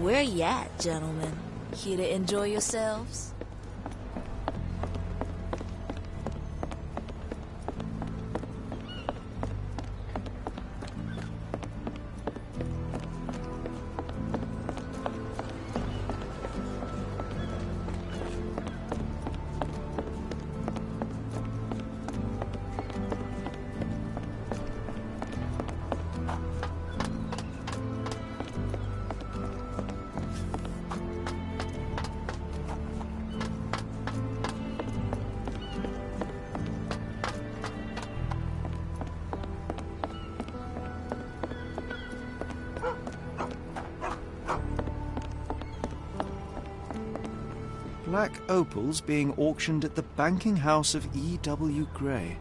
Where you at, gentlemen? Here to enjoy yourselves? Black opals being auctioned at the banking house of E.W. Gray.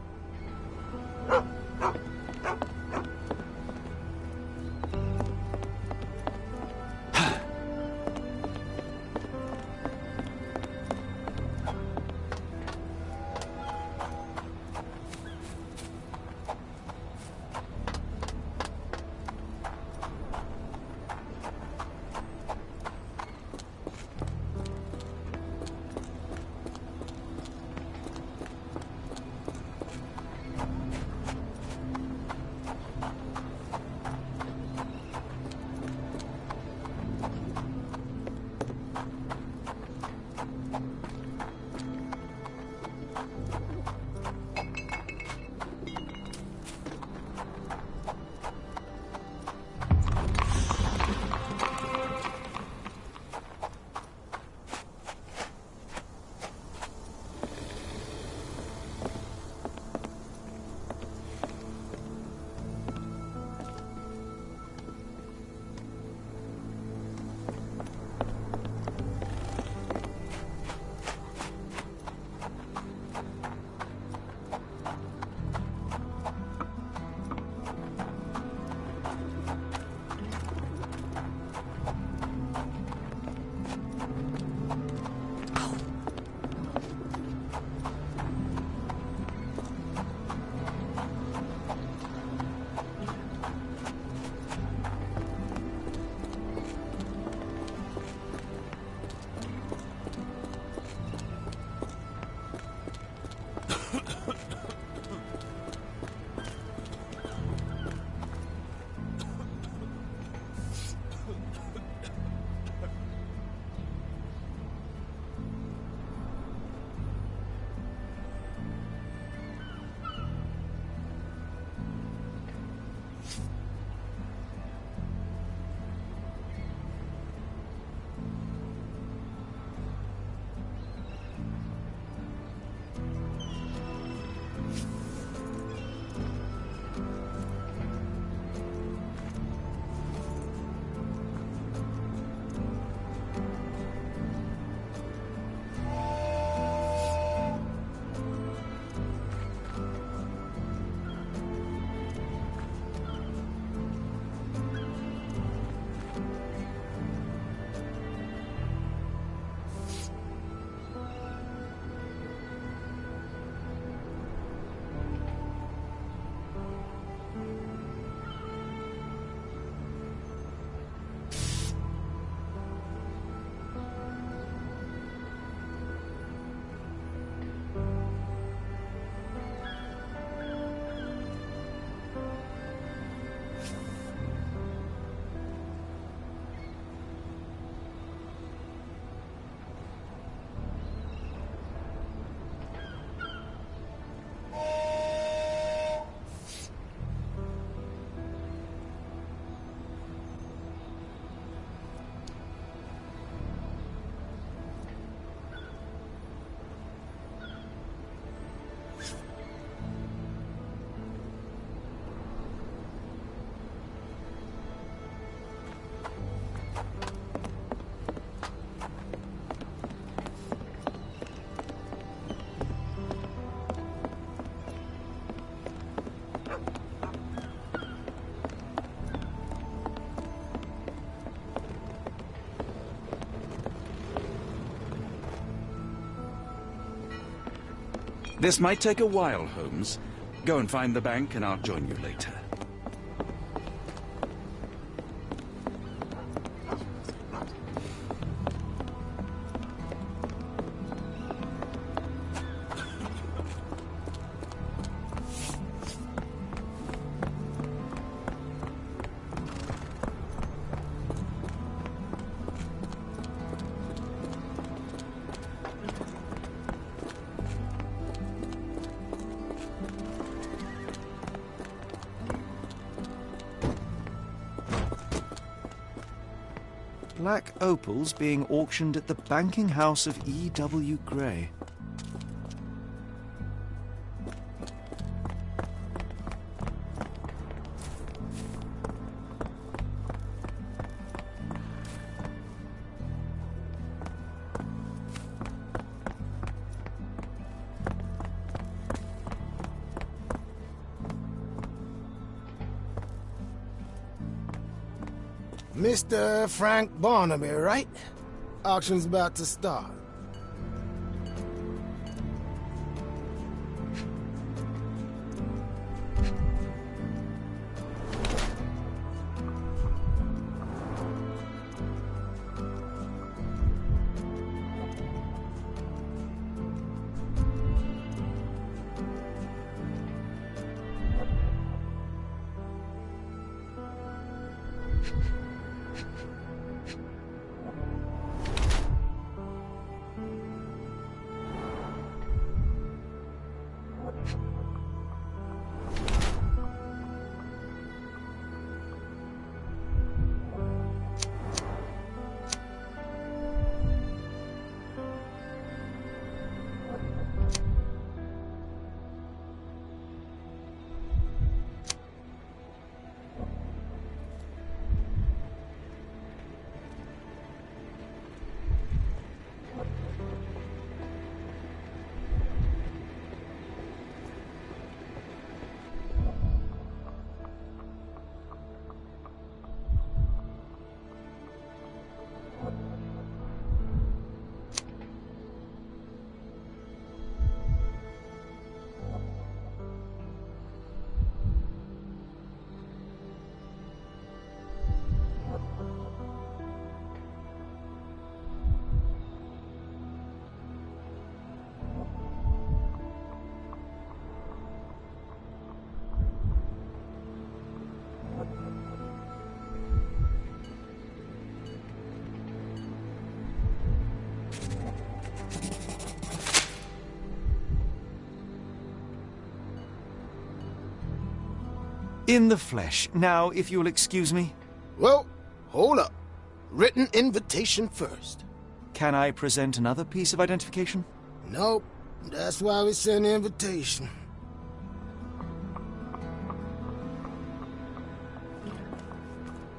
This might take a while, Holmes. Go and find the bank and I'll join you later. Black opals being auctioned at the banking house of E.W. Gray. Mr. Frank Barnaby, right? Auction's about to start. In the flesh. Now, if you'll excuse me. Well, hold up. Written invitation first. Can I present another piece of identification? Nope. That's why we send the invitation.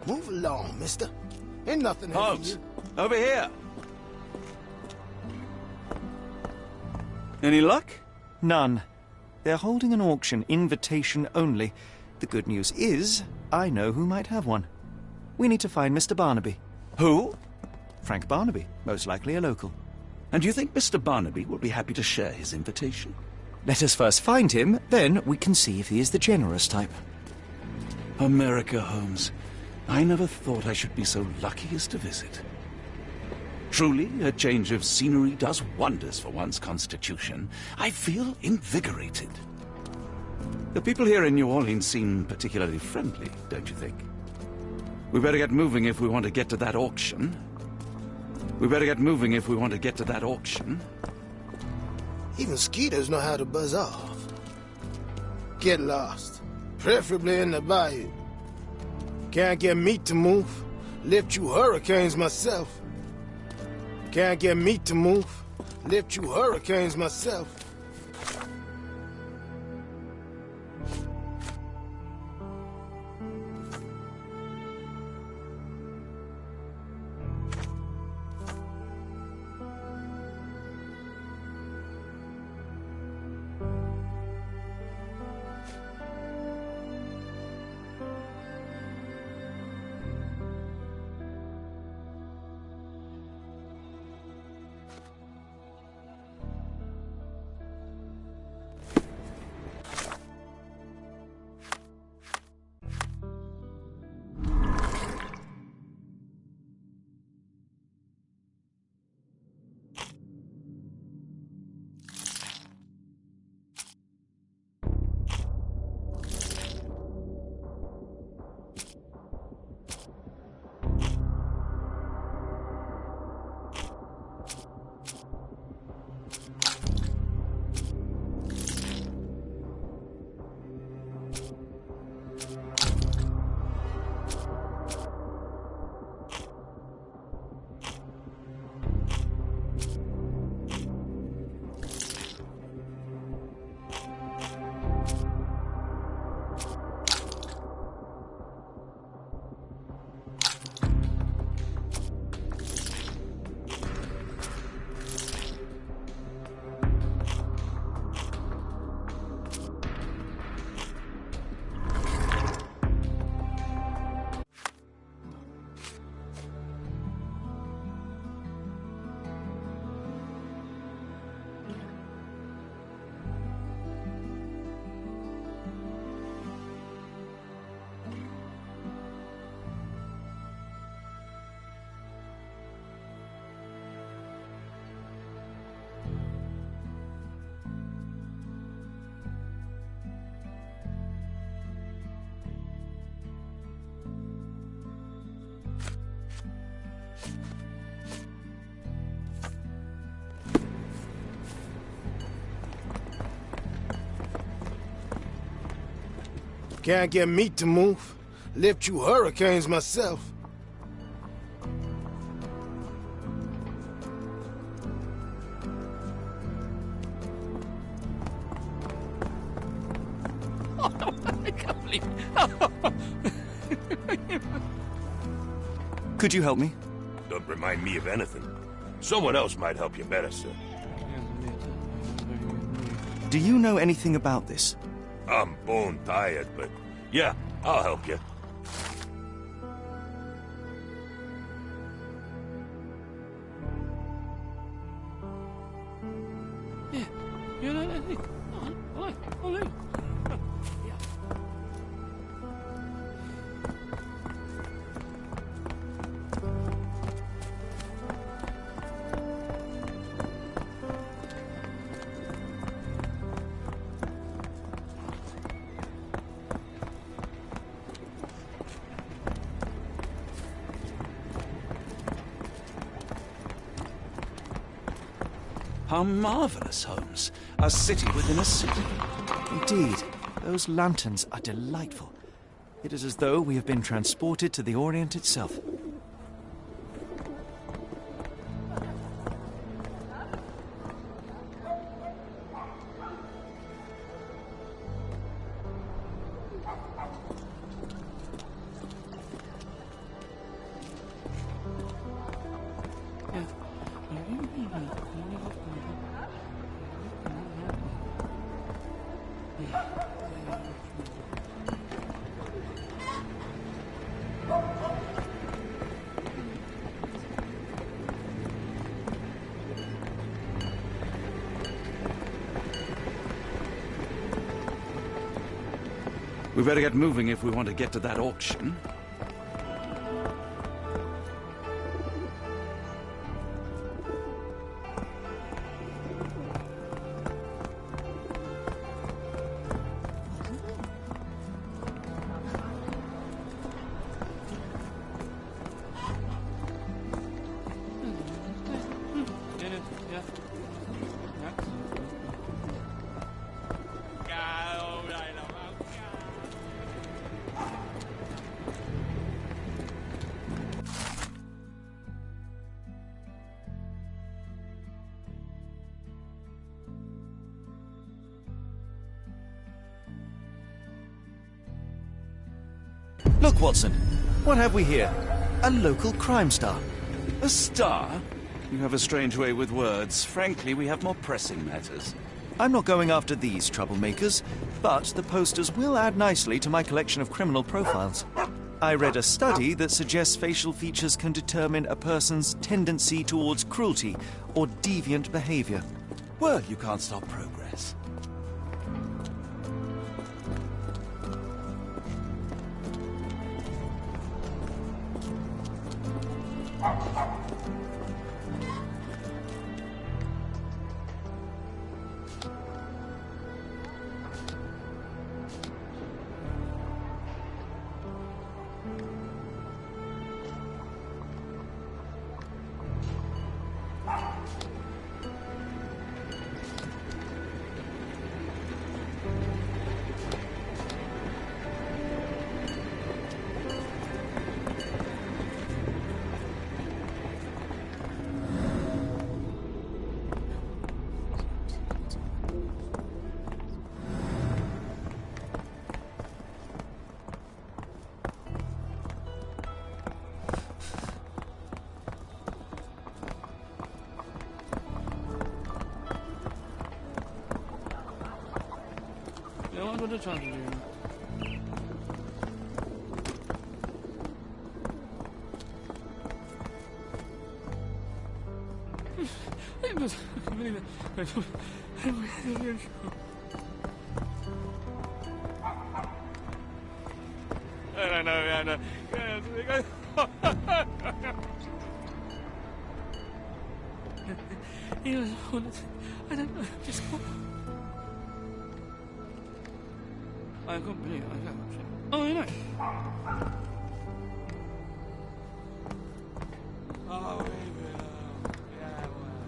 Move along, mister. Ain't nothing here for Holmes, you. over here. Any luck? None. They're holding an auction, invitation only. The good news is, I know who might have one. We need to find Mr. Barnaby. Who? Frank Barnaby, most likely a local. And you think Mr. Barnaby will be happy to share his invitation? Let us first find him, then we can see if he is the generous type. America, Holmes. I never thought I should be so lucky as to visit. Truly, a change of scenery does wonders for one's constitution. I feel invigorated. The people here in New Orleans seem particularly friendly, don't you think? We better get moving if we want to get to that auction. Even skeeters know how to buzz off. Get lost. Preferably in the bayou. Can't get meat to move. Lift you hurricanes myself. Can't get meat to move. Lift you hurricanes myself. Can't get meat to move. Lift you hurricanes myself. I can't believe Could you help me? Don't remind me of anything. Someone else might help you better, sir. Do you know anything about this? I'm bone tired, but yeah, I'll help you. How marvelous, Holmes. A city within a city. Indeed, those lanterns are delightful. It is as though we have been transported to the Orient itself. We better get moving if we want to get to that auction. Look, Watson. What have we here? A local crime star. A star? You have a strange way with words. Frankly, we have more pressing matters. I'm not going after these troublemakers, but the posters will add nicely to my collection of criminal profiles. I read a study that suggests facial features can determine a person's tendency towards cruelty or deviant behavior. Well, you can't stop progress. What are you trying to do? I can't believe it. I know. I don't know. Just. I can't believe it. I can't. Oh, I know. Oh, yeah, well.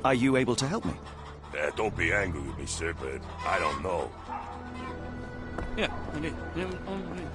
Are you able to help me? Don't be angry with me, sir, but I don't know. Yeah, I did. Yeah, I did.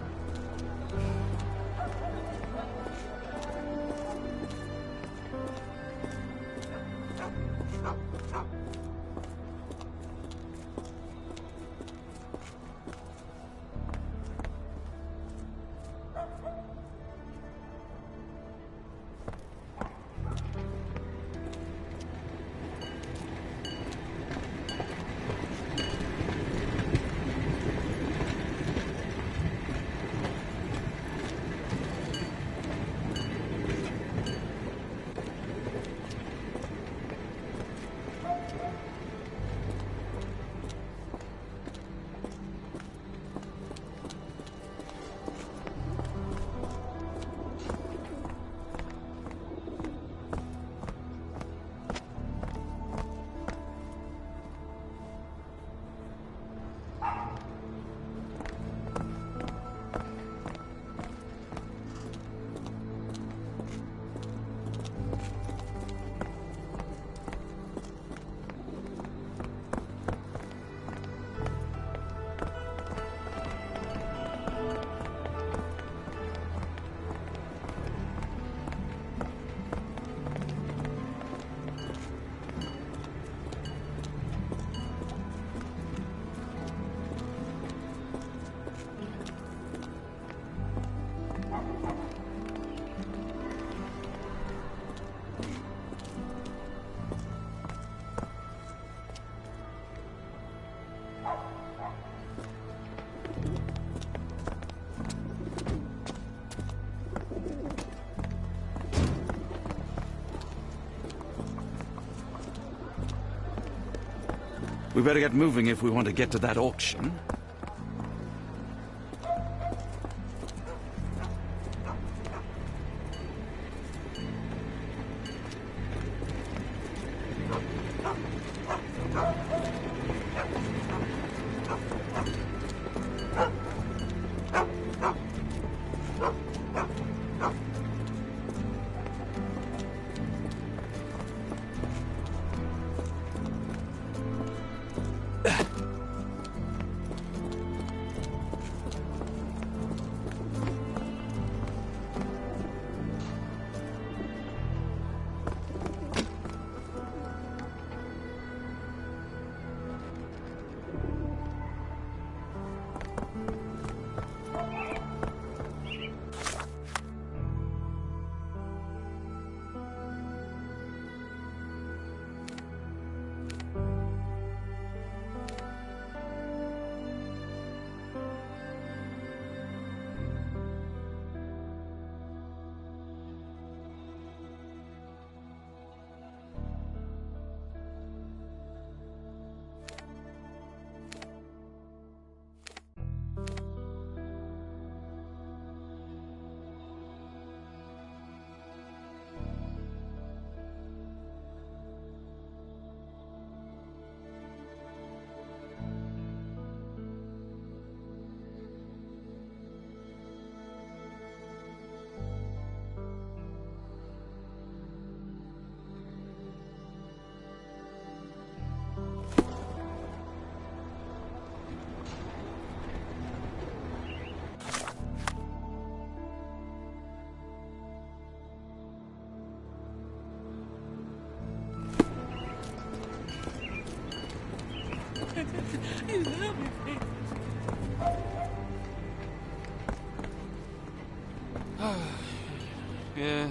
We better get moving if we want to get to that auction. Yeah.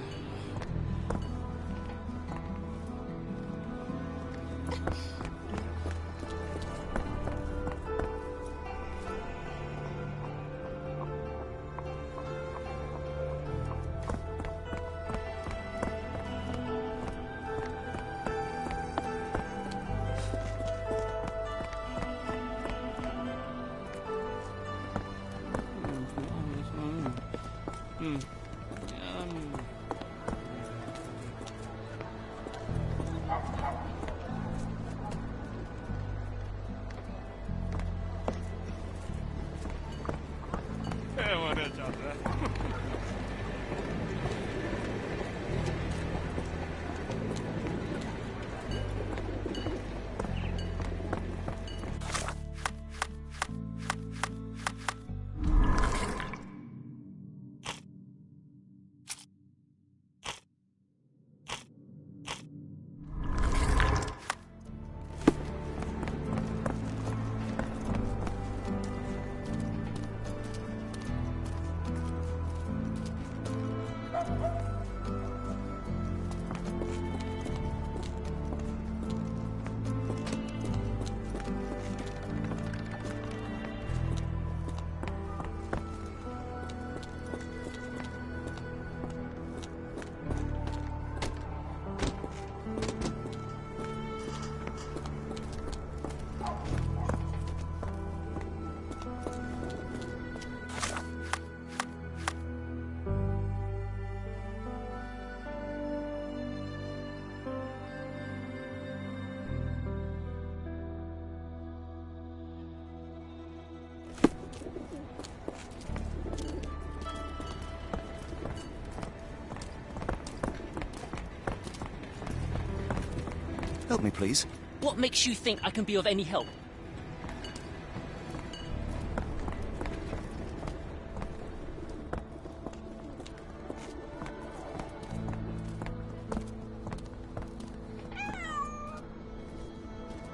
Help me, please. What makes you think I can be of any help?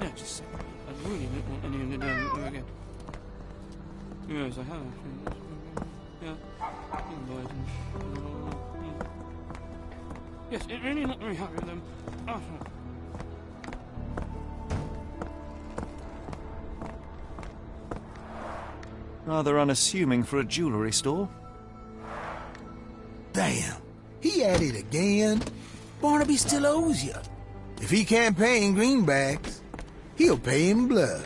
Yeah, just say, I really don't want any of the damn again. Yes, I have. Yeah. Yes, it really not very happy with them. Oh. Rather unassuming for a jewelry store. Damn, he at it again. Barnaby still owes you. If he can't pay in greenbacks, he'll pay in blood.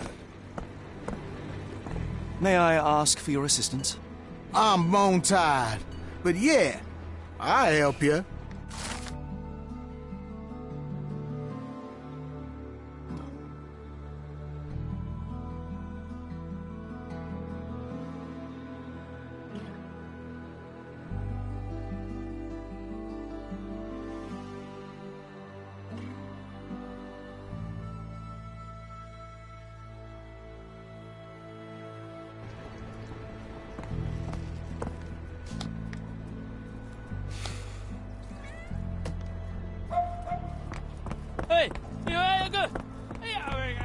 May I ask for your assistance? I'm bone tired, but yeah, I'll help you. Hey, you alright? Good. Hey, alright.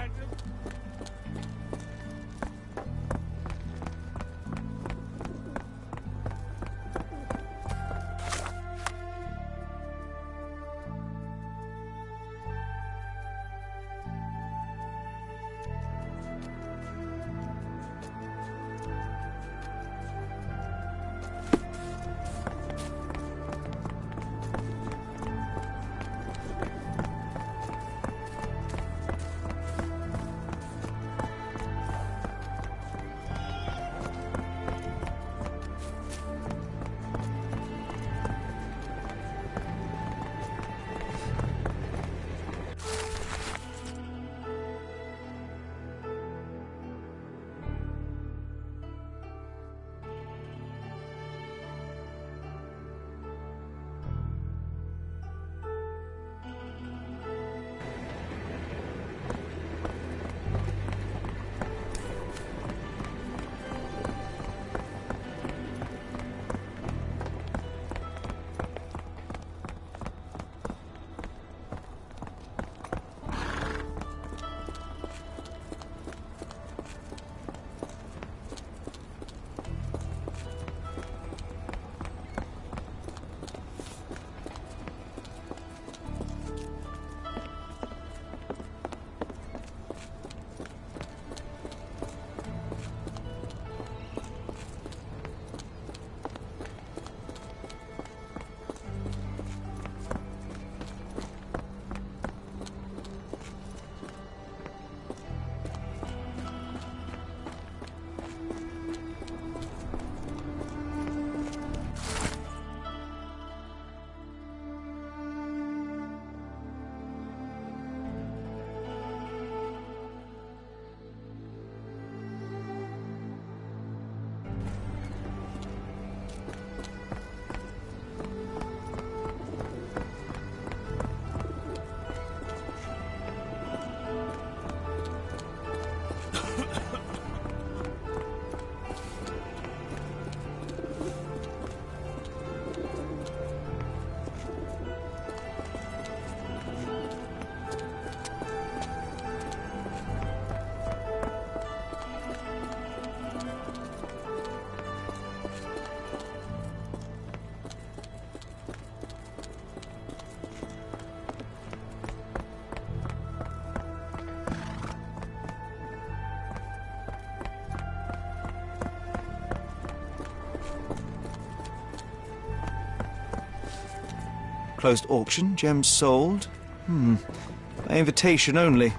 Closed auction, gems sold. By invitation only.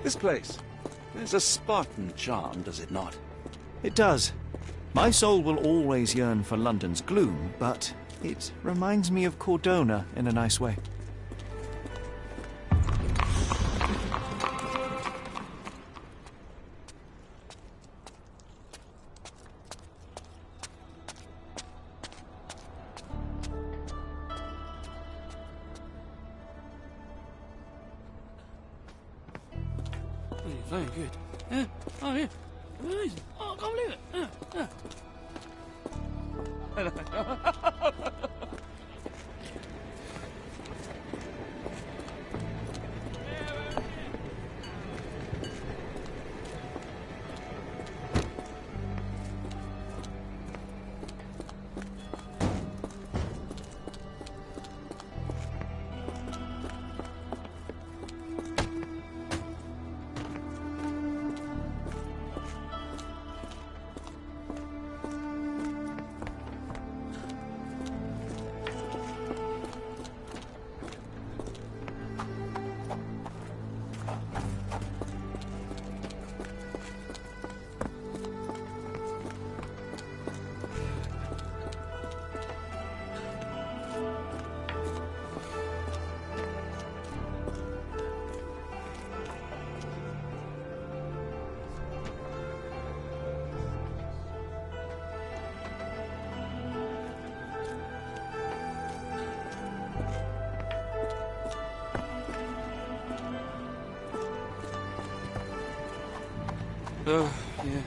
This place, there's a Spartan charm, does it not? It does. My soul will always yearn for London's gloom, but it reminds me of Cordona in a nice way. Very good. Yeah. Oh, yeah. Amazing. Oh, I can't believe it. Yeah. Oh, yeah.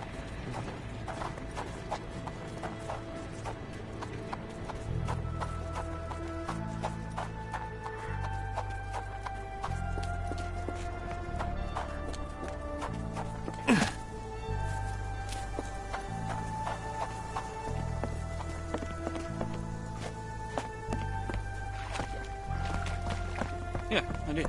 Yeah, I did.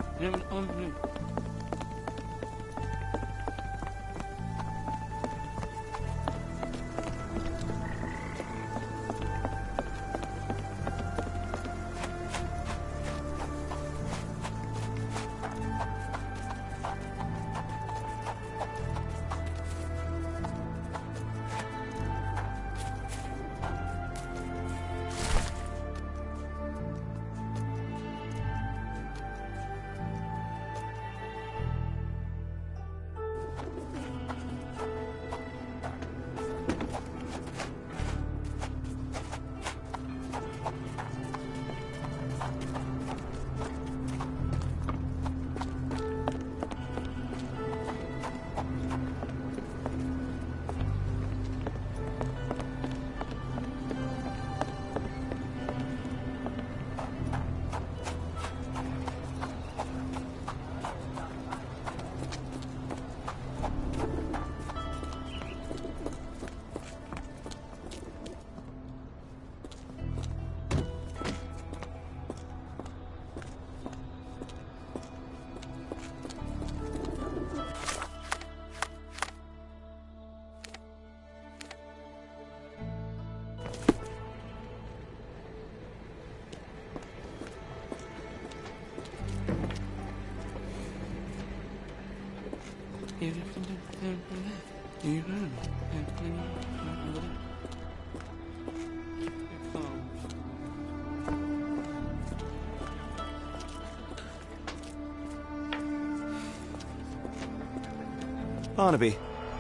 Barnaby,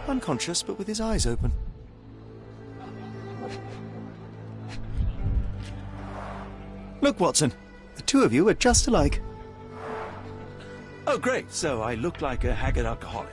unconscious but with his eyes open. Look, Watson, the two of you are just alike. Oh, great. So I look like a haggard alcoholic.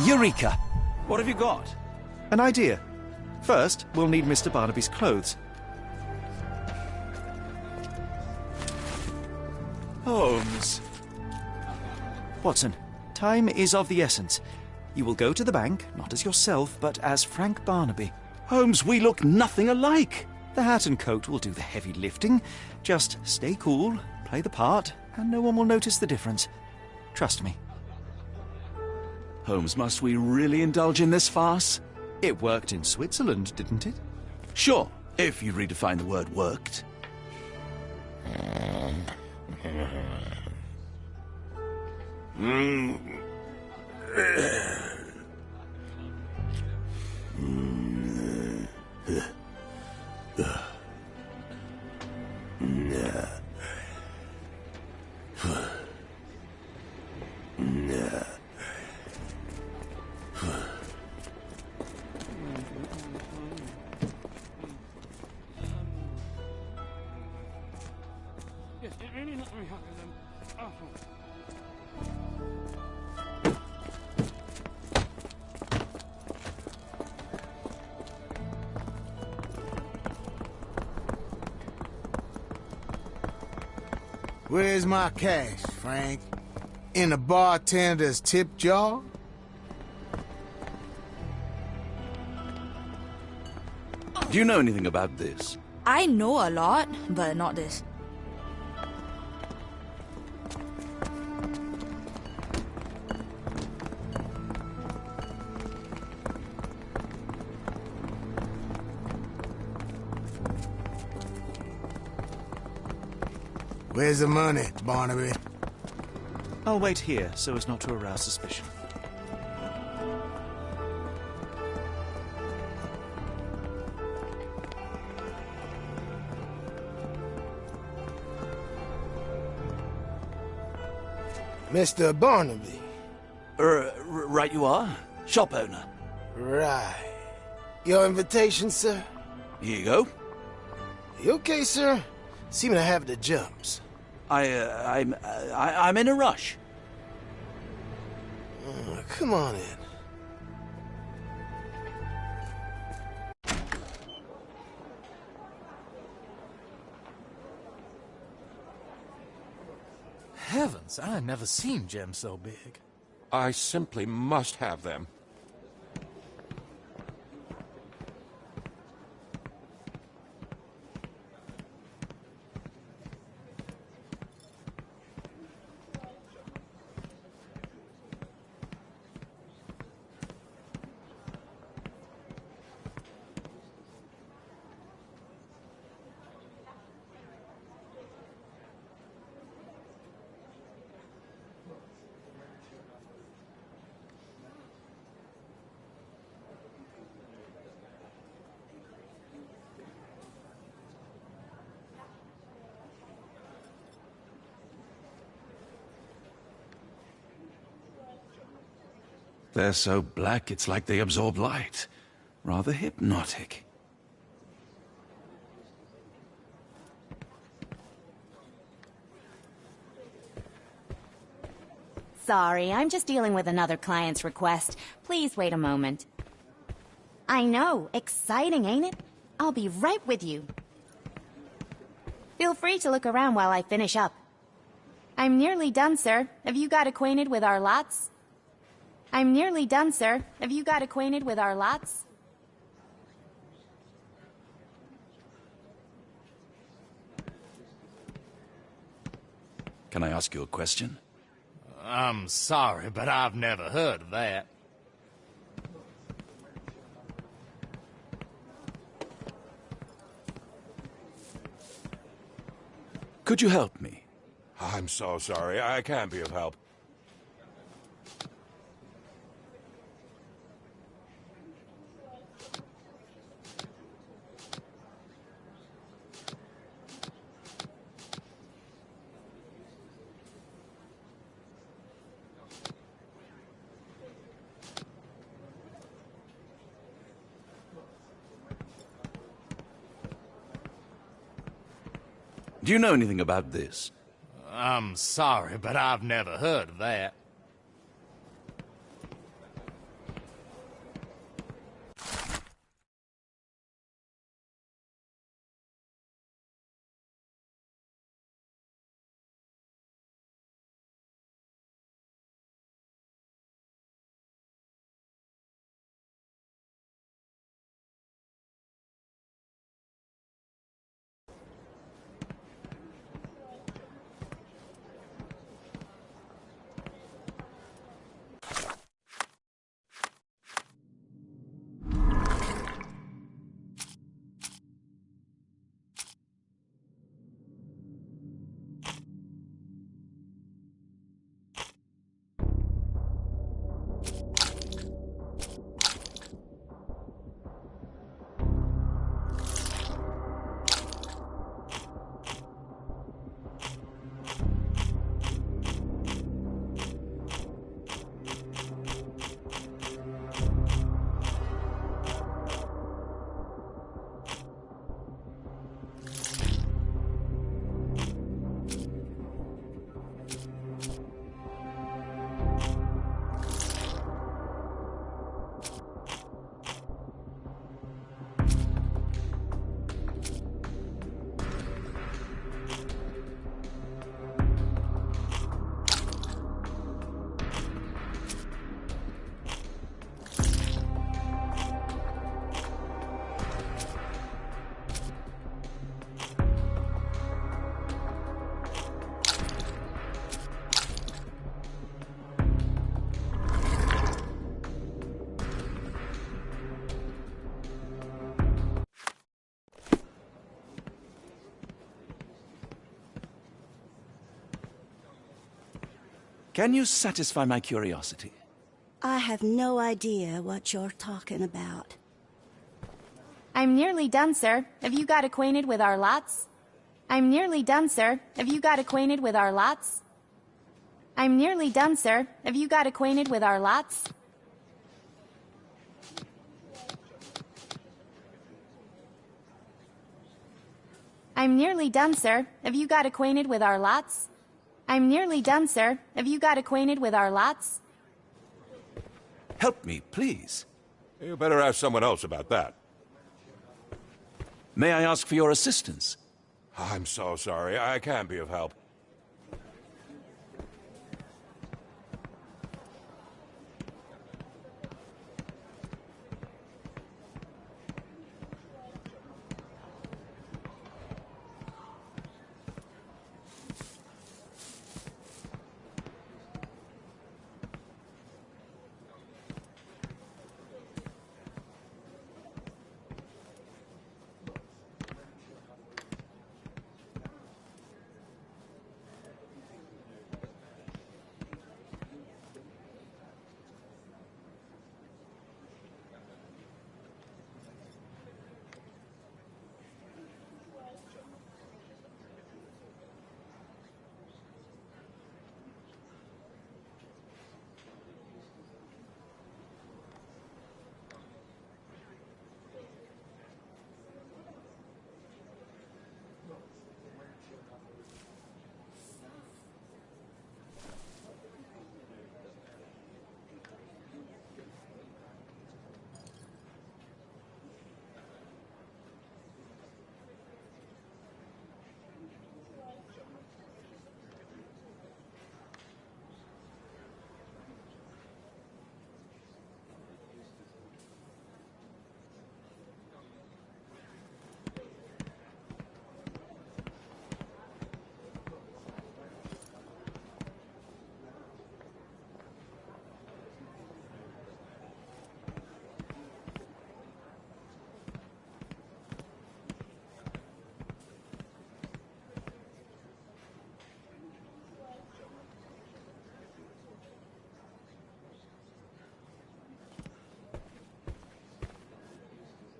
Eureka! What have you got? An idea. First, we'll need Mr. Barnaby's clothes. Holmes. Watson, time is of the essence. You will go to the bank, not as yourself, but as Frank Barnaby. Holmes, we look nothing alike. The hat and coat will do the heavy lifting. Just stay cool, play the part, and no one will notice the difference. Trust me. Holmes, must we really indulge in this farce? It worked in Switzerland, didn't it? Sure, if you redefine the word worked. Yes, it really not very hot because I'm awful. Where's my cash, Frank? In the bartender's tip jar? Do you know anything about this? I know a lot, but not this. Where's the money, Barnaby? I'll wait here so as not to arouse suspicion. Mr. Barnaby. Right you are. Shop owner. Right. Your invitation, sir? Here you go. You okay, sir? Seem to have the jumps. I'm in a rush. Come on in. Heavens, I never seen gems so big. I simply must have them. They're so black, it's like they absorb light. Rather hypnotic. Sorry, I'm just dealing with another client's request. Please wait a moment. I know, exciting, ain't it? I'll be right with you. Feel free to look around while I finish up. I'm nearly done, sir. Have you got acquainted with our lots? I'm nearly done, sir. Have you got acquainted with our lots? Can I ask you a question? I'm sorry, but I've never heard of that. Could you help me? I'm so sorry. I can't be of help. Do you know anything about this? I'm sorry, but I've never heard of that. Can you satisfy my curiosity? I have no idea what you're talking about. I'm nearly done, sir. Have you got acquainted with our lots? I'm nearly done, sir. Have you got acquainted with our lots? I'm nearly done, sir. Have you got acquainted with our lots? I'm nearly done, sir. Have you got acquainted with our lots? I'm nearly done, sir. Have you got acquainted with our lots? Help me, please. You better ask someone else about that. May I ask for your assistance? I'm so sorry. I can't be of help.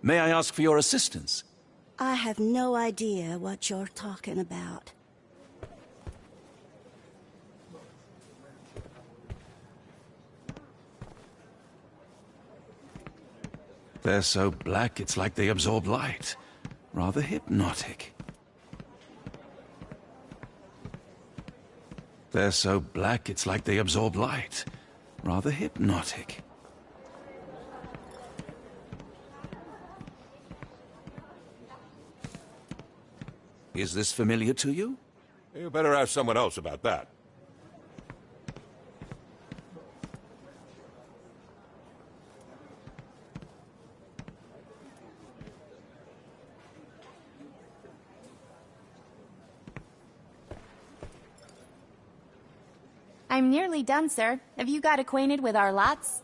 May I ask for your assistance? I have no idea what you're talking about. They're so black, it's like they absorb light. Rather hypnotic. They're so black, it's like they absorb light. Rather hypnotic. Is this familiar to you? You better ask someone else about that. I'm nearly done, sir. Have you got acquainted with our lots?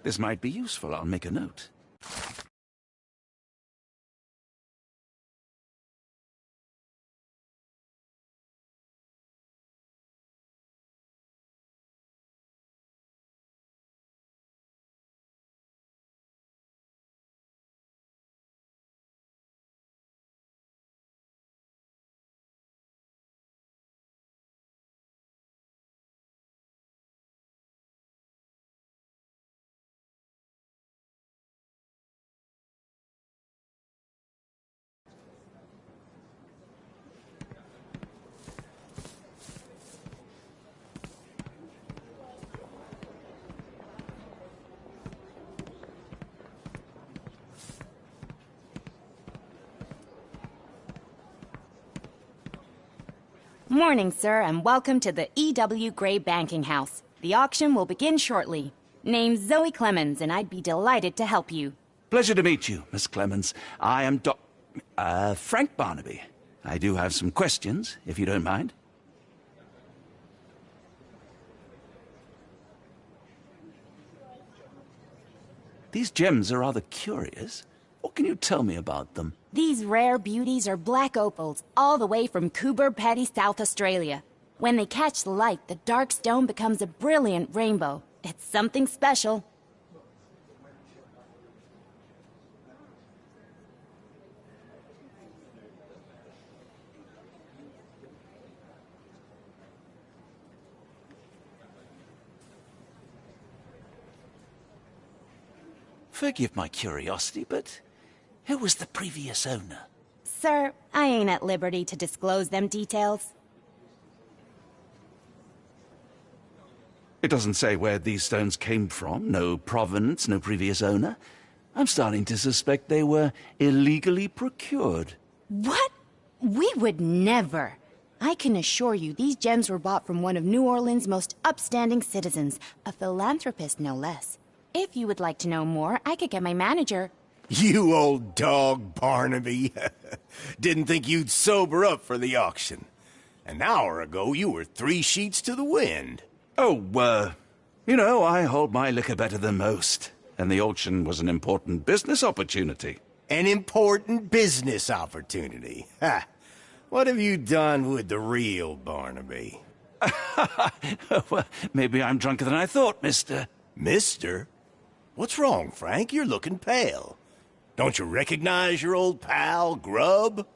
This might be useful. I'll make a note. Morning, sir, and welcome to the E.W. Gray Banking House. The auction will begin shortly. Name's Zoe Clemens, and I'd be delighted to help you. Pleasure to meet you, Miss Clemens. I am Frank Barnaby. I do have some questions, if you don't mind. These gems are rather curious. What can you tell me about them? These rare beauties are black opals, all the way from Coober Pedy, South Australia. When they catch the light, the dark stone becomes a brilliant rainbow. It's something special. Forgive my curiosity, but who was the previous owner? Sir, I ain't at liberty to disclose them details. It doesn't say where these stones came from, no provenance, no previous owner. I'm starting to suspect they were illegally procured. What? We would never. I can assure you these gems were bought from one of New Orleans' most upstanding citizens, a philanthropist no less. If you would like to know more, I could get my manager. You old dog, Barnaby. Didn't think you'd sober up for the auction. An hour ago, you were 3 sheets to the wind. Oh, you know, I hold my liquor better than most. And the auction was an important business opportunity. An important business opportunity? Ha! What have you done with the real Barnaby? Well, maybe I'm drunker than I thought, mister. Mister? What's wrong, Frank? You're looking pale. Don't you recognize your old pal, Grub?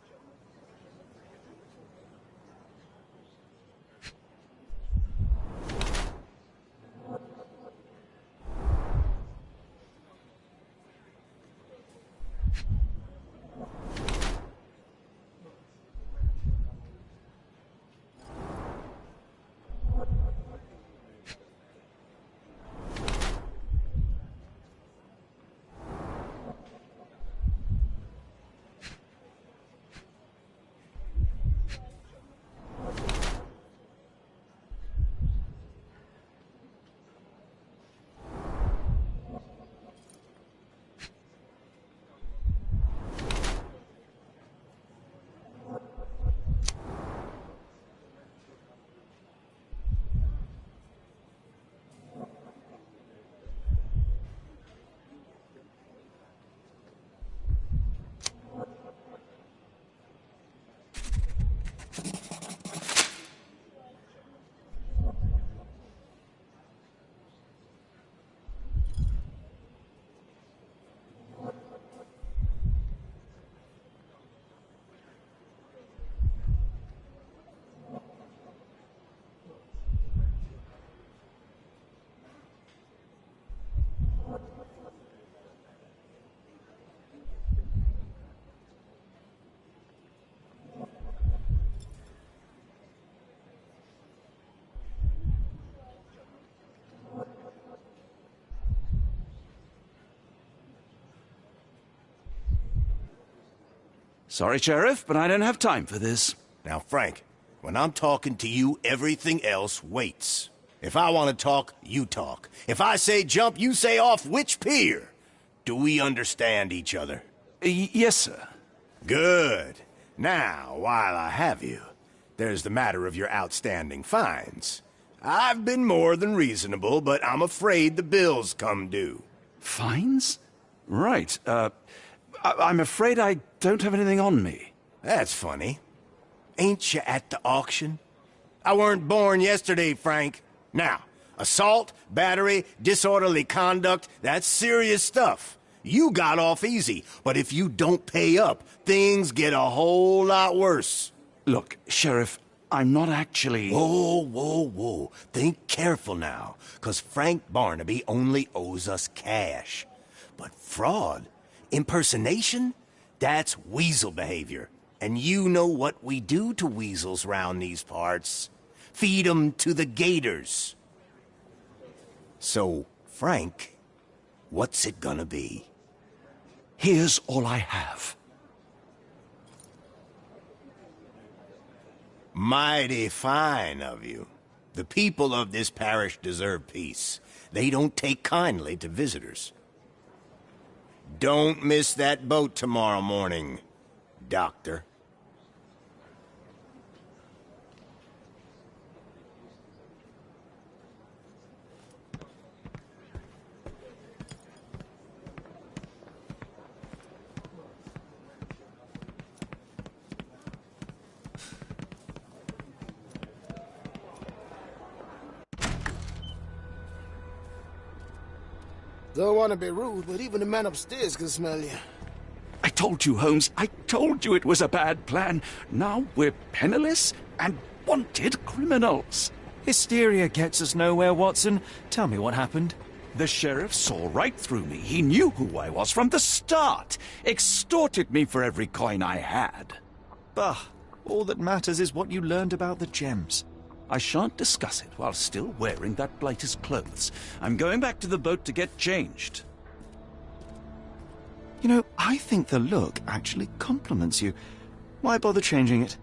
Sorry, Sheriff, but I don't have time for this. Now, Frank, when I'm talking to you, everything else waits. If I want to talk, you talk. If I say jump, you say off which pier. Do we understand each other? Yes, sir. Good. Now, while I have you, there's the matter of your outstanding fines. I've been more than reasonable, but I'm afraid the bills come due. Fines? Right. I'm afraid I don't have anything on me. That's funny. Ain't you at the auction? I weren't born yesterday, Frank. Now, assault, battery, disorderly conduct, that's serious stuff. You got off easy, but if you don't pay up, things get a whole lot worse. Look, Sheriff, I'm not actually... Whoa. Think careful now, 'cause Frank Barnaby only owes us cash. But fraud, impersonation, that's weasel behavior. And you know what we do to weasels round these parts. Feed 'em to the gators. So, Frank, what's it gonna be? Here's all I have. Mighty fine of you. The people of this parish deserve peace. They don't take kindly to visitors. Don't miss that boat tomorrow morning. doctor. Don't want to be rude, but even the man upstairs can smell you. I told you, Holmes. I told you it was a bad plan. Now we're penniless and wanted criminals. Hysteria gets us nowhere, Watson. Tell me what happened. The sheriff saw right through me. He knew who I was from the start. Extorted me for every coin I had. Bah, all that matters is what you learned about the gems. I shan't discuss it while still wearing that blighter's clothes. I'm going back to the boat to get changed. You know, I think the look actually compliments you. Why bother changing it?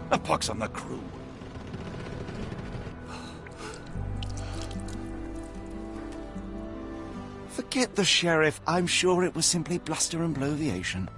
A pox on the crew. Forget the sheriff. I'm sure it was simply bluster and bloviation.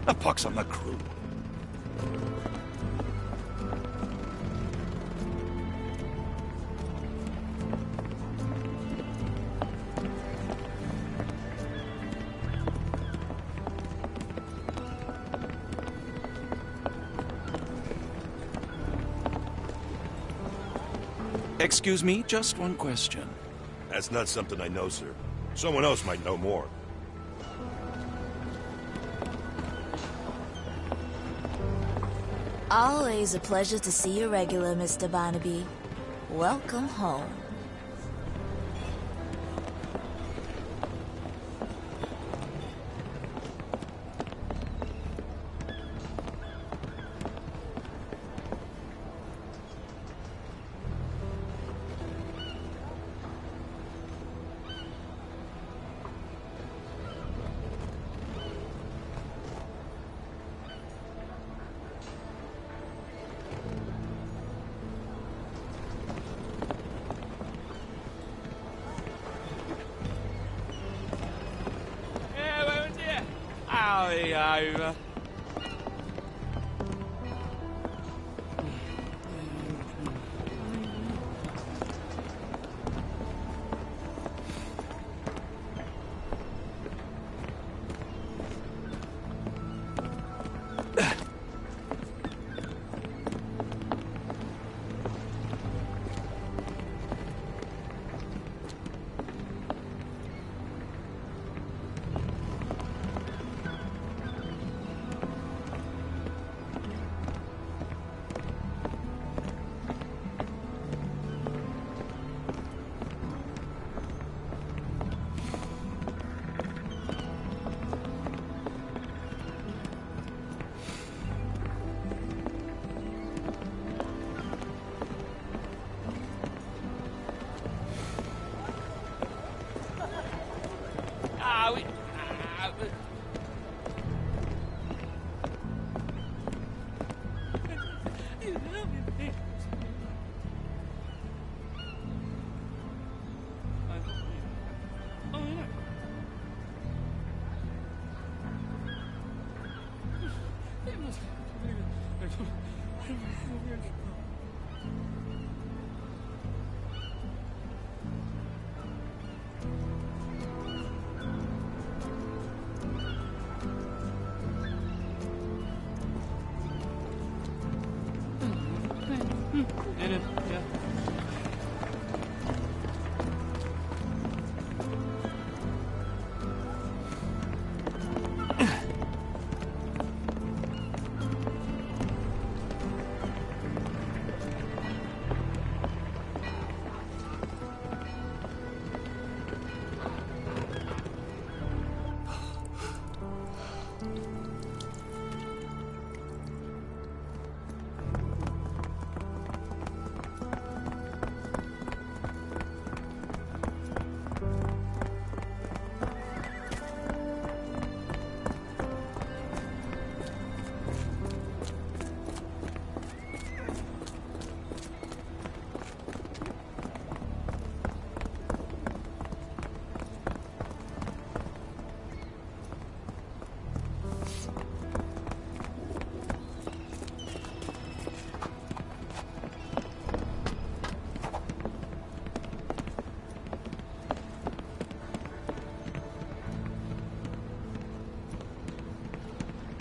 A pox on the crew. Excuse me, just one question. That's not something I know, sir. Someone else might know more. Always a pleasure to see you regular, Mr. Barnaby. Welcome home. Over.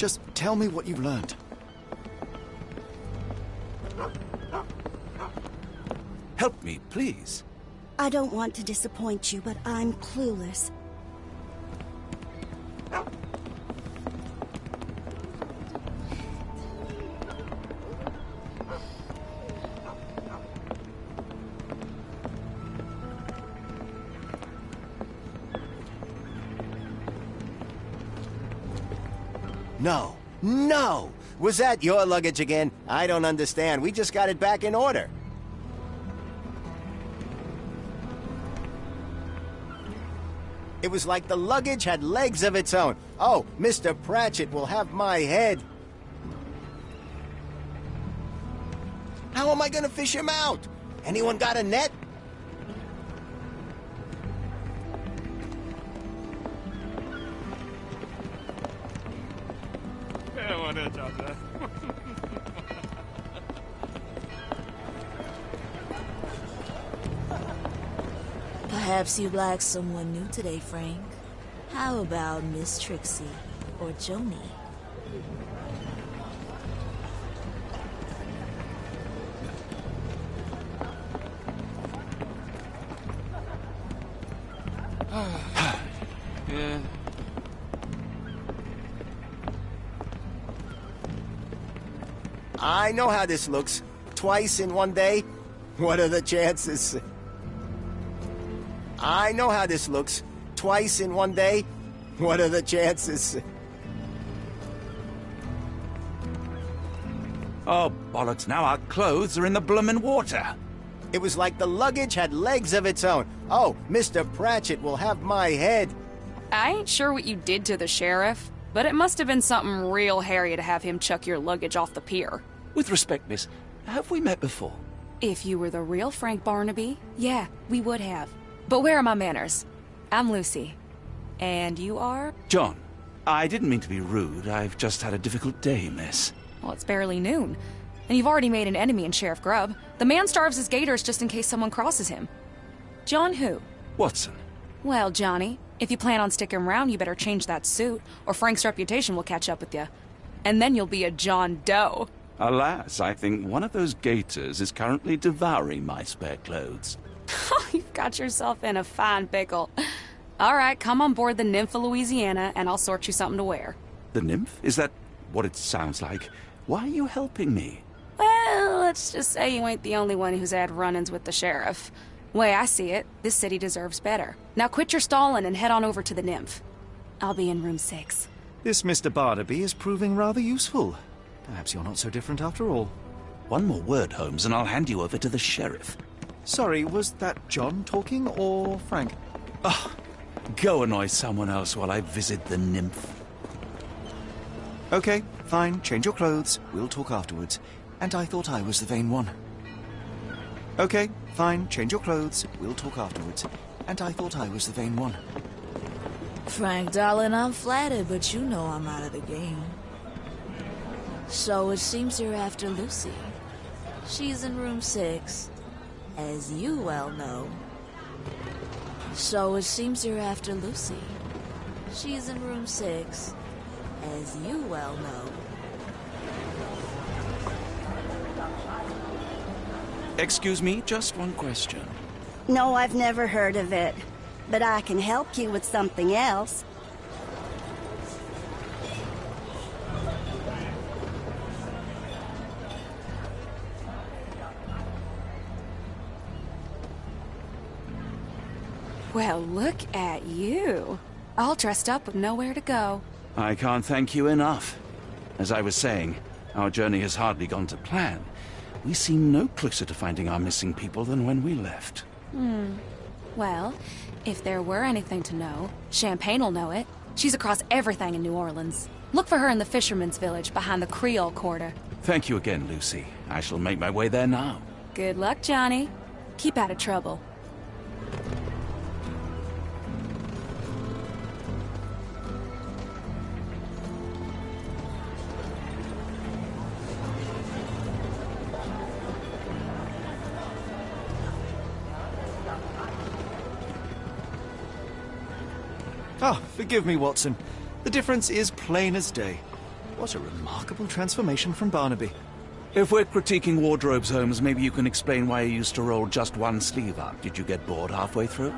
Just tell me what you've learned. Help me, please. I don't want to disappoint you, but I'm clueless. No. No! Was that your luggage again? I don't understand. We just got it back in order. It was like the luggage had legs of its own. Oh, Mr. Pratchett will have my head. How am I gonna fish him out? Anyone got a net? Perhaps you'd like someone new today, Frank. How about Miss Trixie or Joni? Yeah. I know how this looks. Twice in one day? What are the chances? I know how this looks. Twice in one day? What are the chances? Oh, bollocks, now our clothes are in the bloomin' water. It was like the luggage had legs of its own. Oh, Mr. Pratchett will have my head. I ain't sure what you did to the sheriff, but it must have been something real hairy to have him chuck your luggage off the pier. With respect, miss, have we met before? If you were the real Frank Barnaby, yeah, we would have. But where are my manners? I'm Lucy. And you are? John. I didn't mean to be rude. I've just had a difficult day, miss. Well, it's barely noon. And you've already made an enemy in Sheriff Grubb. The man starves his gators just in case someone crosses him. John who? Watson. Well, Johnny, if you plan on sticking around, you better change that suit, or Frank's reputation will catch up with you. And then you'll be a John Doe. Alas, I think one of those gators is currently devouring my spare clothes. You've got yourself in a fine pickle. All right, come on board the Nymph of Louisiana, and I'll sort you something to wear. The nymph? Is that what it sounds like? Why are you helping me? Well, let's just say you ain't the only one who's had run-ins with the sheriff. Way I see it, this city deserves better. Now quit your stalling and head on over to the Nymph. I'll be in room 6. This Mr. Barnaby is proving rather useful. Perhaps you're not so different after all. One more word, Holmes, and I'll hand you over to the sheriff. Sorry, was that John talking or Frank? Oh, go annoy someone else while I visit the nymph. Okay, fine. Change your clothes. We'll talk afterwards. And I thought I was the vain one. Okay, fine. Change your clothes. We'll talk afterwards. And I thought I was the vain one. Frank, darling, I'm flattered, but you know I'm out of the game. So it seems you're after Lucy. She's in room 6, as you well know. So it seems you're after Lucy. She's in room 6, as you well know. Excuse me, just one question. No, I've never heard of it. But I can help you with something else. Well, look at you. All dressed up with nowhere to go. I can't thank you enough. As I was saying, our journey has hardly gone to plan. We seem no closer to finding our missing people than when we left. Well, if there were anything to know, Champagne will know it. She's across everything in New Orleans. Look for her in the fisherman's village behind the Creole Quarter. Thank you again, Lucy. I shall make my way there now. Good luck, Johnny. Keep out of trouble. Ah, forgive me, Watson. The difference is plain as day. What a remarkable transformation from Barnaby. If we're critiquing wardrobes, Holmes, maybe you can explain why you used to roll just one sleeve up. Did you get bored halfway through?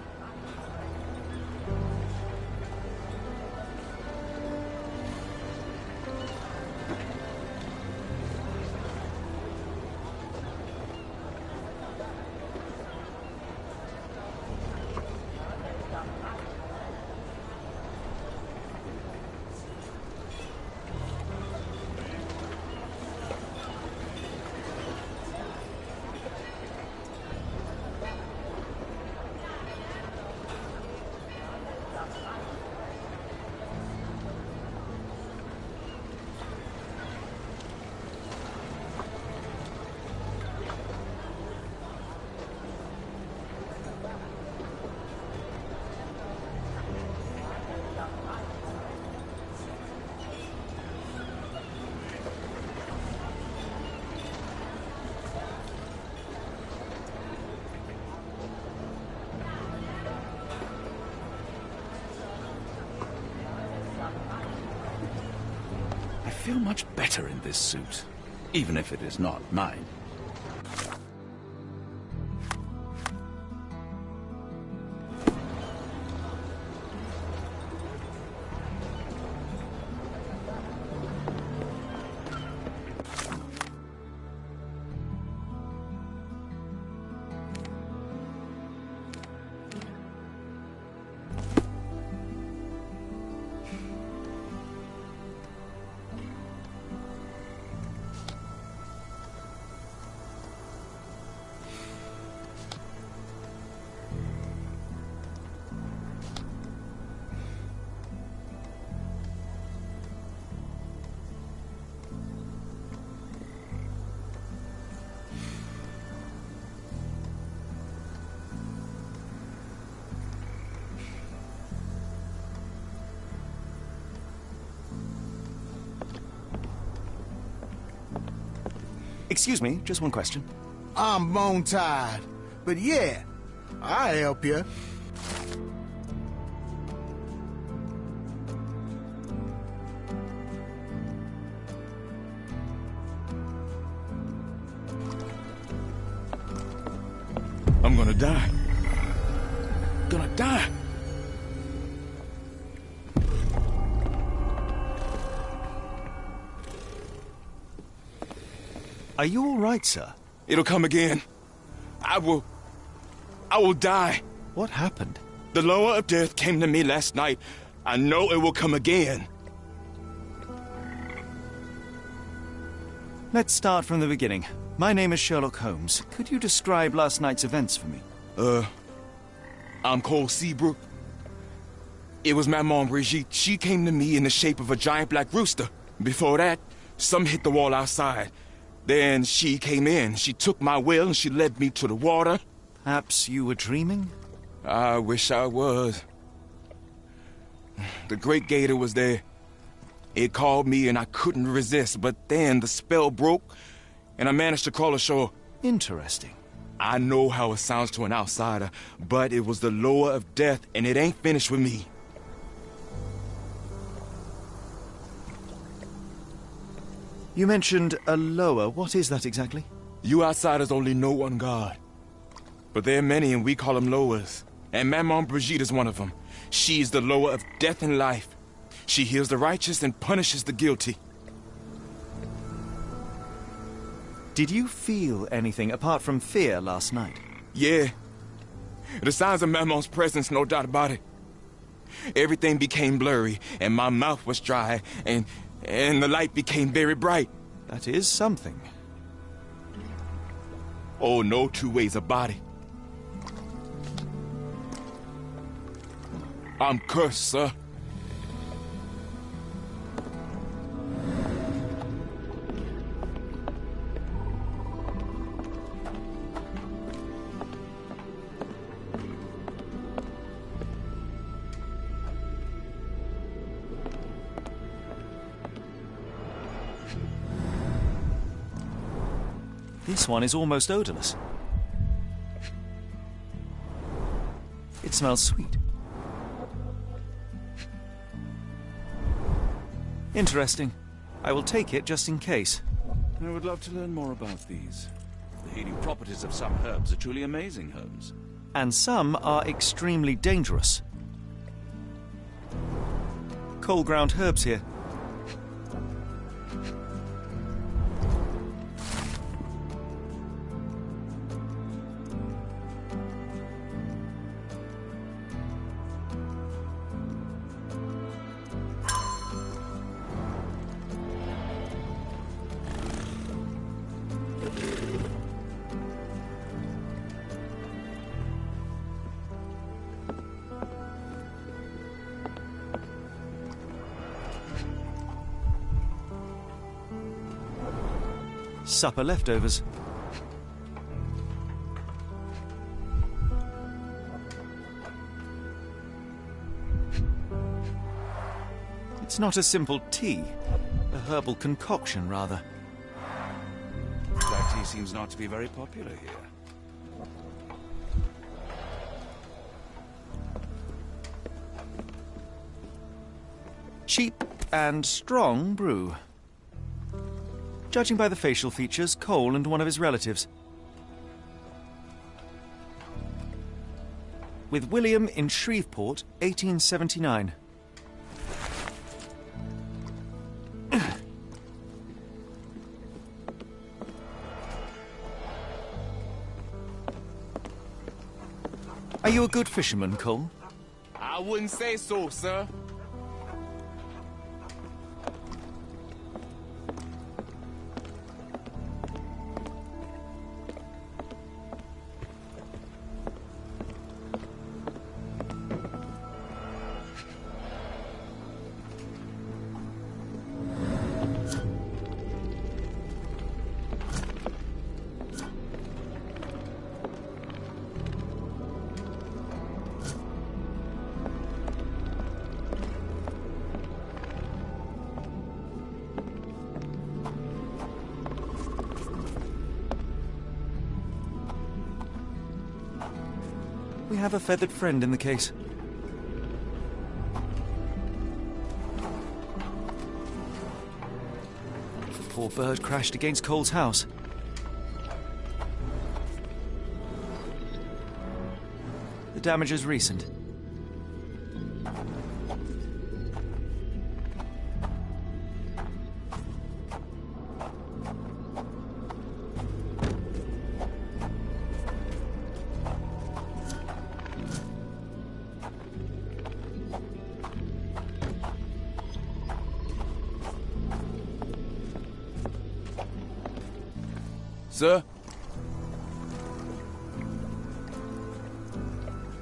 feel much better in this suit, even if it is not mine. Excuse me, just one question. I'm bone tired, but yeah, I'll help you. I'm gonna die. Gonna die. Are you all right, sir? It'll come again. I will die. What happened? The lower of death came to me last night. I know it will come again. Let's start from the beginning. My name is Sherlock Holmes. Could you describe last night's events for me? I'm Cole Seabrook. It was Maman Brigitte. She came to me in the shape of a giant black rooster. Before that, some hit the wall outside. Then she came in. She took my will and she led me to the water. Perhaps you were dreaming? I wish I was. The Great Gator was there. It called me and I couldn't resist, but then the spell broke and I managed to crawl ashore. Interesting. I know how it sounds to an outsider, but it was the lower of death and it ain't finished with me. You mentioned a lower. What is that exactly? You outsiders only know one God. But there are many and we call them lowers. And Maman Brigitte is one of them. She is the lower of death and life. She heals the righteous and punishes the guilty. Did you feel anything apart from fear last night? Yeah. The signs of Maman's presence, no doubt about it. Everything became blurry and my mouth was dry and the light became very bright. That is something. Oh, no two ways about it. I'm cursed, sir. This one is almost odorless. It smells sweet. Interesting. I will take it just in case. I would love to learn more about these. The healing properties of some herbs are truly amazing, Holmes. And some are extremely dangerous. Cold ground herbs here. Supper leftovers. It's not a simple tea, a herbal concoction, rather. Black tea seems not to be very popular here. Cheap and strong brew. Judging by the facial features, Cole and one of his relatives. With William in Shreveport, 1879. Are you a good fisherman, Cole? I wouldn't say so, sir. We have a feathered friend in the case. The poor bird crashed against Cole's house. The damage is recent. Sir?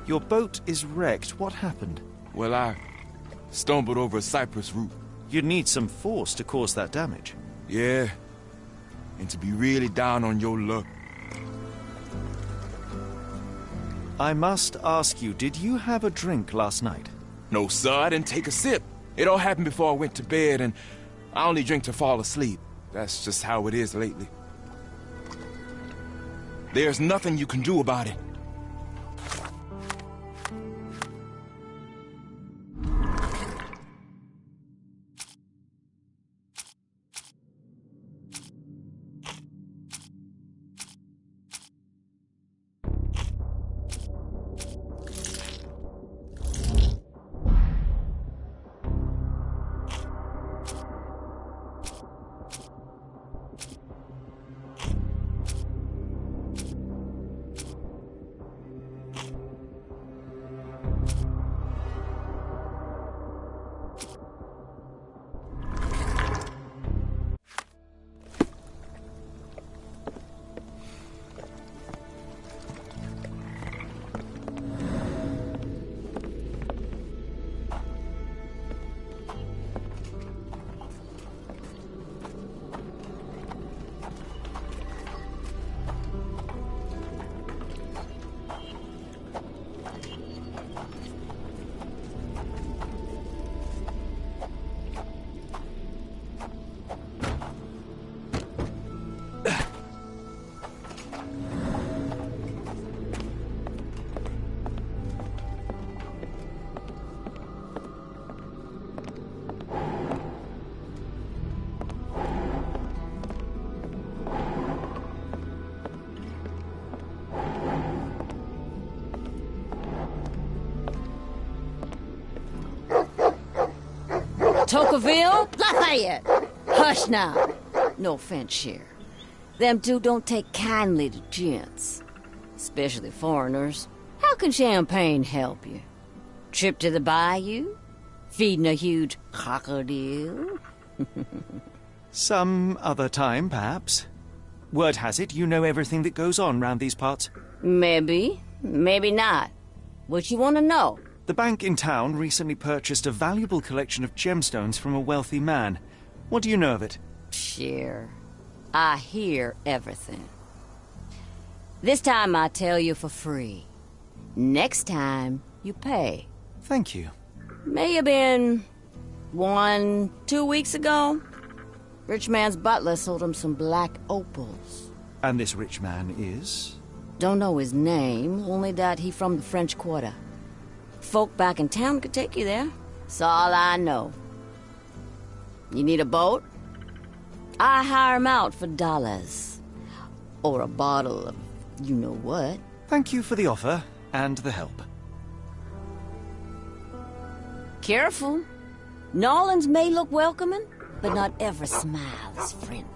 Your boat is wrecked. What happened? Well, I stumbled over a cypress root. You'd need some force to cause that damage. Yeah, and to be really down on your luck. I must ask you, did you have a drink last night? No, sir, I didn't take a sip. It all happened before I went to bed, and I only drink to fall asleep. That's just how it is lately. There's nothing you can do about it. Tocqueville? Lafayette! Hush now. No offense, Sheriff. Them two don't take kindly to gents. Especially foreigners. How can champagne help you? Trip to the bayou? Feeding a huge crocodile? Some other time, perhaps. Word has it you know everything that goes on round these parts. Maybe. Maybe not. What you want to know? The bank in town recently purchased a valuable collection of gemstones from a wealthy man. What do you know of it? Sure. I hear everything. This time I tell you for free. Next time, you pay. Thank you. May have been 2 weeks ago. Rich man's butler sold him some black opals. And this rich man is? Don't know his name, only that he from the French Quarter. Folk back in town could take you there. That's all I know. You need a boat? I hire 'em out for dollars. Or a bottle of you-know-what. Thank you for the offer and the help. Careful. Nolans may look welcoming, but not every smile is friendly.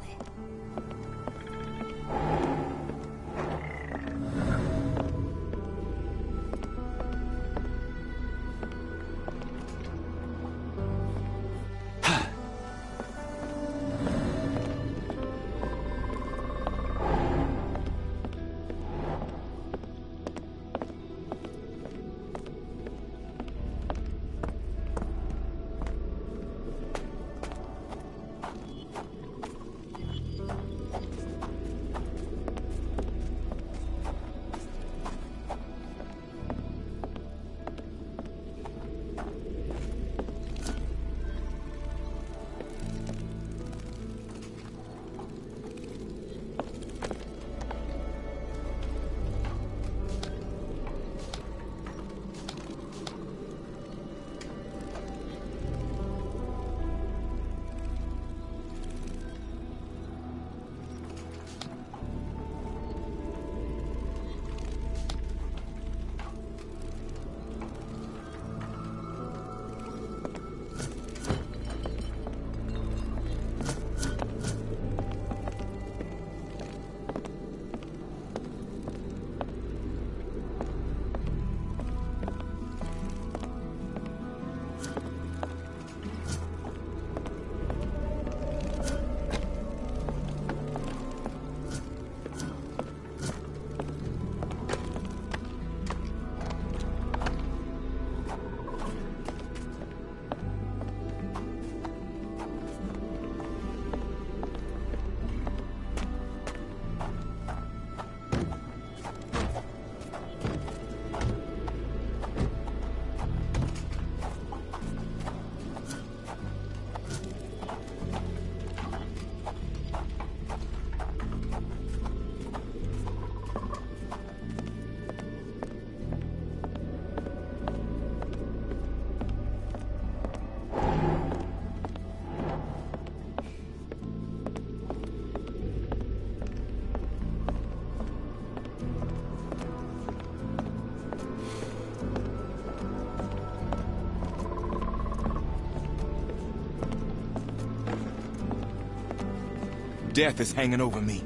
Death is hanging over me.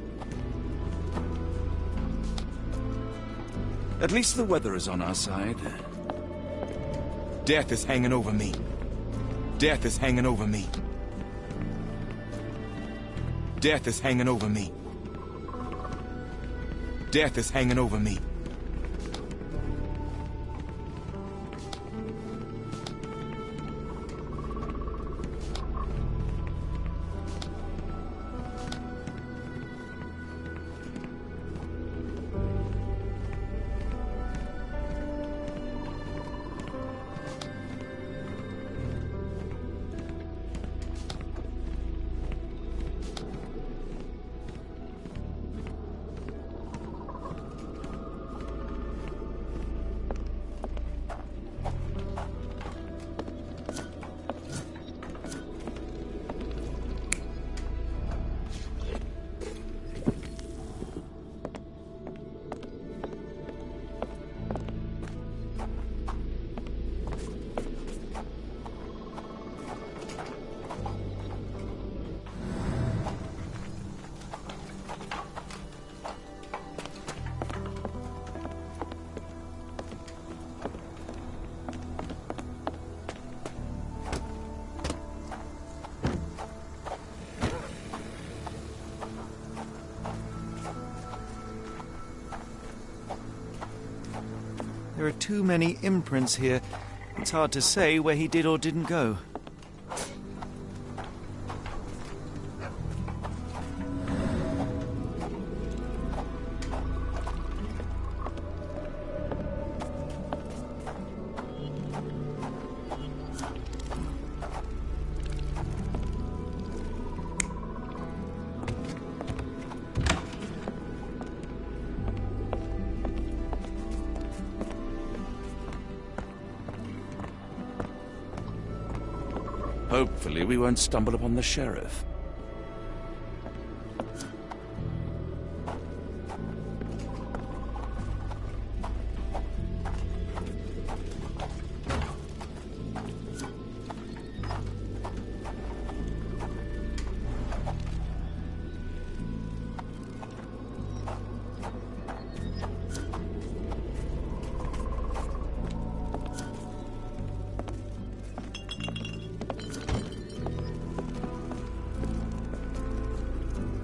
At least the weather is on our side. Death is hanging over me. Death is hanging over me. Death is hanging over me. Death is hanging over me. There are too many imprints here. It's hard to say where he did or didn't go. Hopefully we won't stumble upon the sheriff.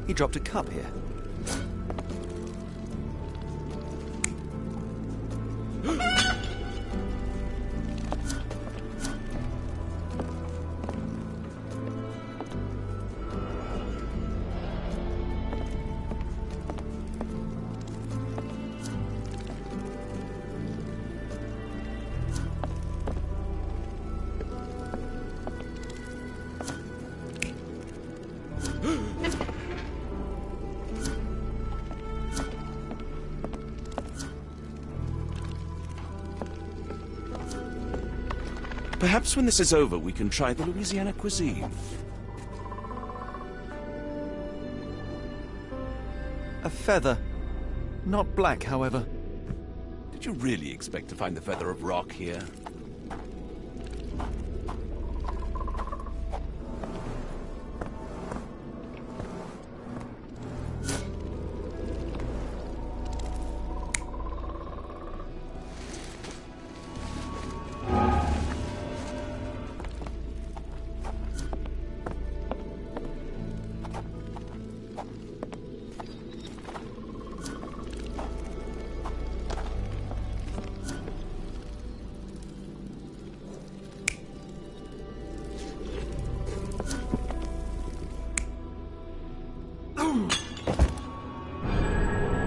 He dropped a cup here. Perhaps when this is over, we can try the Louisiana cuisine. A feather. Not black, however. Did you really expect to find the feather of rock here?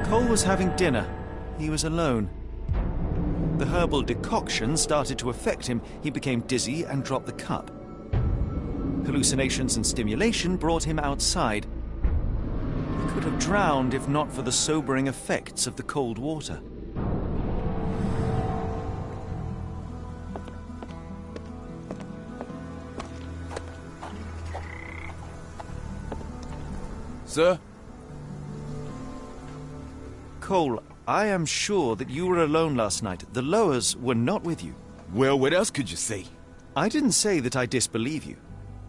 Cole was having dinner. He was alone. The herbal decoction started to affect him. He became dizzy and dropped the cup. Hallucinations and stimulation brought him outside. He could have drowned if not for the sobering effects of the cold water. Sir? Cole, I am sure that you were alone last night. The Lowers were not with you. Well, what else could you say? I didn't say that I disbelieve you.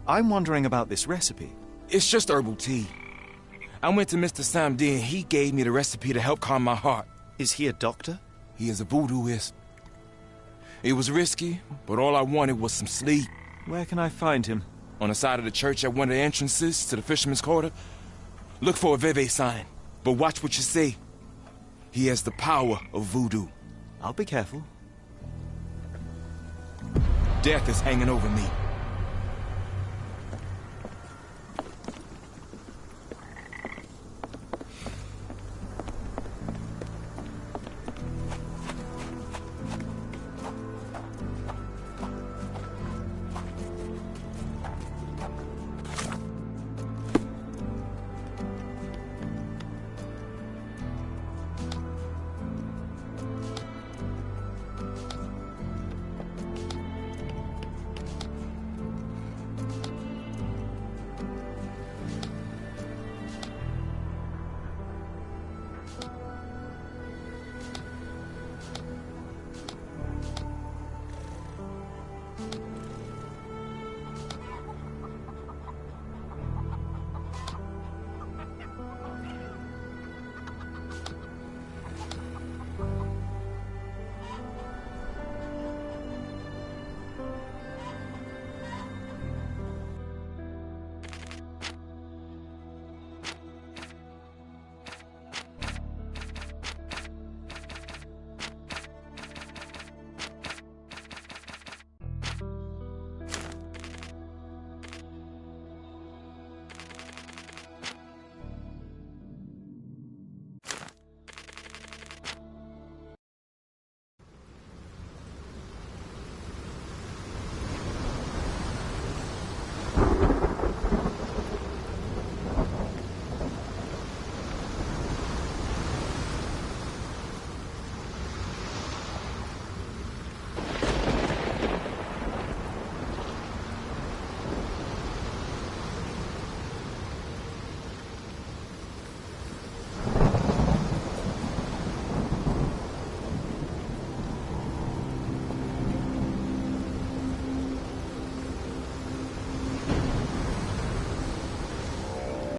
I'm wondering about this recipe. It's just herbal tea. I went to Mr. Samdi and he gave me the recipe to help calm my heart. Is he a doctor? He is a voodooist. It was risky, but all I wanted was some sleep. Where can I find him? On the side of the church at one of the entrances to the Fisherman's Quarter. Look for a Veve sign, but watch what you say. He has the power of voodoo. I'll be careful. Death is hanging over me.